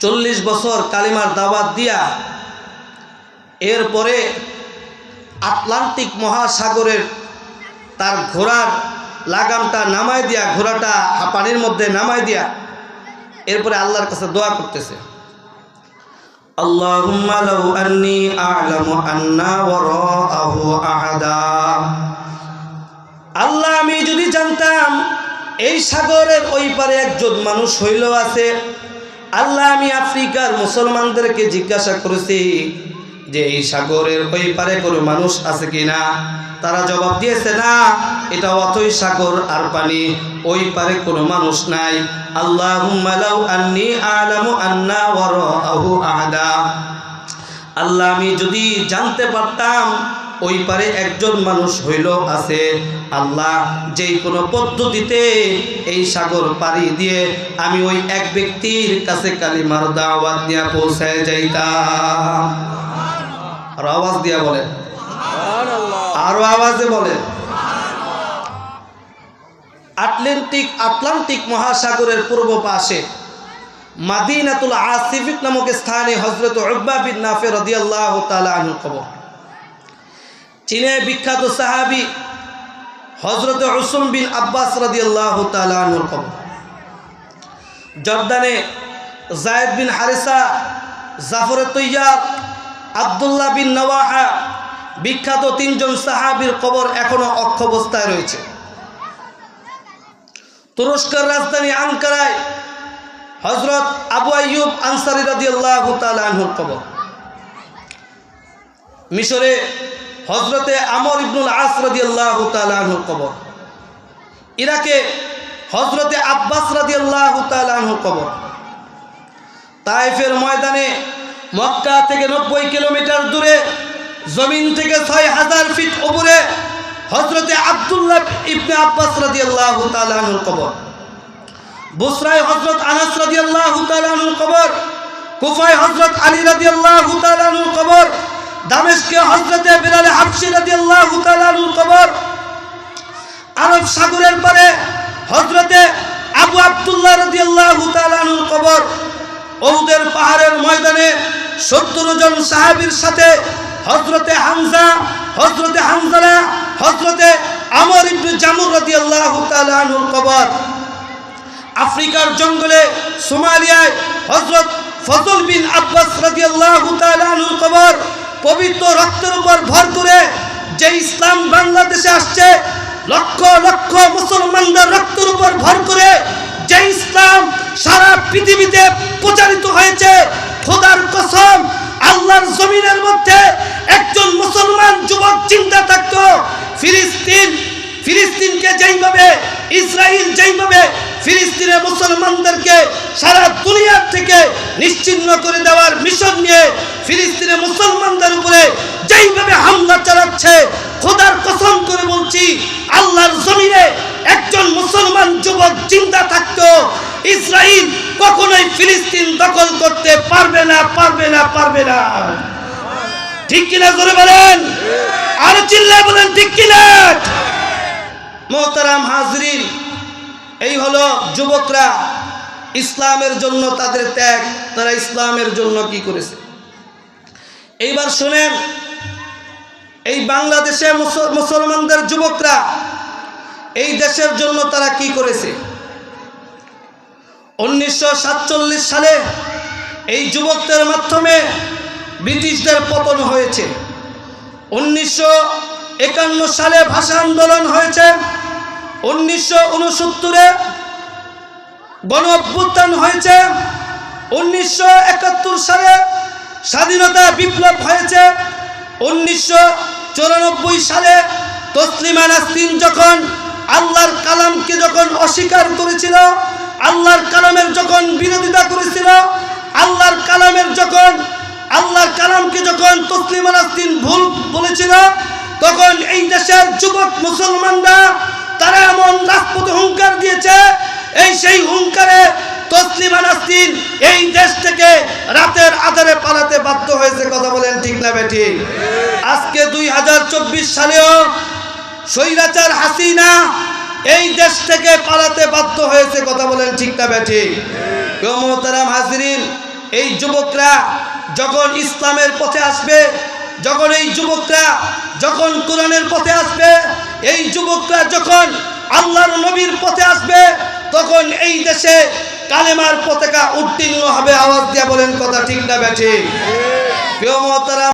40 বছর কালিমার দাওয়াত দিয়া এরপরে আটলান্টিক মহাসাগরের তার ঘোড়ার লাগামটা নামায় দিয়া, ঘোড়াটা পানির মধ্যে নামায় দিয়া এরপরে আল্লাহর কাছে দোয়া করতেছে, আল্লাহুম্মা লাউ আন্নী আ'লামু আন্না ওয়ারাআহু আহাদা। আল্লাহ, আমি যদি জানতাম এই সাগরের ওই পারে একজন মানুষ হইল আছে। আল্লাহ, আমি আফ্রিকার মুসলমানদেরকে জিজ্ঞাসা করেছি যে এই সাগরের ওই পারে কোনো মানুষ আছে কিনা। তারা জবাব দিয়েছে না, এটা অথই সাগর আর পানি, ওই পারে কোনো মানুষ নাই। আল্লাহুম্মা লাউ আন্নী আ'লামু আন্না ওয়ারাআহু আহাদা। আল্লাহ, আমি যদি জানতে পারতাম ওই পারে একজন মানুষ হইল আছে, আল্লাহ যেই কোনো পদ্ধতিতে এই সাগর পাড়ি দিয়ে আমি ওই এক ব্যক্তির কাছে কালিমার দাওয়াত নিয়ে পৌঁছায় যাইতাম। আর আওয়াজ দিয়া বলে, আরো আওয়াজে বলে। আটলান্টিক মহাসাগরের পূর্ব পাশে মাদিনাতুল আসিফিক নামক স্থানে হযরত উকবা বিন নাফি রাদিয়াল্লাহু তাআলা আনহুর কবর। চীনের বিখ্যাত সাহাবী হযরত উসমান বিন আব্বাস রাদিয়াল্লাহু তাআলা আনহুর কবর। জর্দানে যায়েদ বিন হারিসা, জাফর তৈয়ার, আব্দুল্লাহ বিন নওয়াহা বিখ্যাত 3 জন সাহাবীর কবর এখনো অক্ষত রয়েছে। তুরস্কের রাজধানী আঙ্কারায় হযরত আবু আইয়ুব আনসারী রাদিয়াল্লাহু তাআলা আনহুর কবর। মিশরে হযরতে আমর ইবনুল আস রাদিয়াল্লাহু তাআলা আনহুর কবর। ইরাকে হযরতে আব্বাস রাদিয়াল্লাহু তাআলা আনহুর কবর। তায়েফের ময়দানে মক্কা থেকে 90 কিলোমিটার দূরে জমিন থেকে 6000 ফিট উপরে হযরতে আব্দুল্লাহ ইবনে আব্বাস রাদিয়াল্লাহু তাআলা আনহুর কবর। বুসরায় হযরত আনাস রাদিয়াল্লাহু তাআলা আনহুর কবর। কুফায় হযরত আলী রাদিয়াল্লাহু তাআলা আনহুর কবর। দামেস্কে হযরতে বিলাল হাবশী রাদিয়াল্লাহু তাআলা আনহুর কবর। আরব সাগরের পারে হযরতে আবু আব্দুল্লাহ রাদিয়াল্লাহু তাআলা আনহুর কবর। উহুদের পাহাড়ের ময়দানে 70 জন সাহাবীর সাথে হযরতে হামজা, হযরতে হানজালা, হযরতে আমর ইবনে জামুর রাদিয়াল্লাহু তাআলা আনহুর কবর। আফ্রিকার জঙ্গলে সোমালিয়ায় হযরত ফজল বিন আব্বাস রাদিয়াল্লাহু তাআলা আনহুর কবর। পবিত্র রক্তের উপর ভর করে যে ইসলাম বাংলাদেশে আসছে, লক্ষ লক্ষ মুসলমানদের রক্তের উপর ভর করে যে ইসলাম সারা পৃথিবীতে প্রচারিত হয়েছে, খোদার কসম আল্লাহর জমিনের মধ্যে একজন মুসলমান যুবক চিন্তা থাকতো ফিলিস্তিনকে যেইভাবে ইসরায়েল যেইভাবে ফিলিস্তিনের মুসলমানদেরকে সারা দুনিয়ার থেকে নিশ্চিহ্ন করে দেওয়ার মিশন নিয়ে ফিলিস্তিনের মুসলমানদের উপরে যেইভাবে হামলা চালাচ্ছে, খোদার কসম করে বলছি আল্লাহর জমিনে একজন মুসলমান যুবক চিন্তা থাকতো ইসরায়েল কখনোই ফিলিস্তিন দখল করতে পারবে না, পারবে না, পারবে না। ঠিক কিনা করে বলেন, আর চিল্লায় বলেন ঠিক কিনা। মোহতারাম হাজরিন, এই হলো যুবকরা, ইসলামের জন্য তাদের ত্যাগ, তারা ইসলামের জন্য কি করেছে। এইবার শুনেন, এই বাংলাদেশে মুসলমানদের যুবকরা এই দেশের জন্য তারা কি করেছে। 1947 সালে এই যুবকদের মাধ্যমে ব্রিটিশদের পতন হয়েছে। 1951 সালে ভাষা আন্দোলন হয়েছে। 1969-এ গণ অভ্যুত্থান হয়েছে। 1971 সালে স্বাধীনতা বিপ্লব হয়েছে। 1994 সালে তসলিমা নাসরিন যখন আল্লাহর কালামকে যখন অস্বীকার করেছিল, আল্লাহর কালামের যখন বিরোধিতা করেছিল, আল্লাহর কালামকে যখন তসলিমা নাসরিন ভুল বলেছিল, তখন এই দেশের যুবক মুসলমানরা তারা এমন রাজপথে হুঙ্কার দিয়েছে, এই সেই হুঙ্কারে তসলিমা নাসরিন এই দেশ থেকে রাতের আধারে পালাতে বাধ্য হয়েছে। কথা বলেন ঠিক না বেঠিক। আজকে 2024 সালেও স্বৈরাচার হাসিনা এই দেশ থেকে পালাতে বাধ্য হয়েছে। কথা বলেন ঠিক না বেঠিক। মোহতারাম হাজরিন, এই যুবকরা যখন ইসলামের পথে আসবে, যখন এই যুবকরা যখন কোরআনের পথে আসবে, এই যুবকরা যখন আল্লাহর নবীর পথে আসবে, তখন এই দেশে কালেমার পতাকা উত্তীর্ণ হবে। আওয়াজ দিয়ে বলেন কথা ঠিক না ব্যাঠিক? প্রিয় মহতারাম।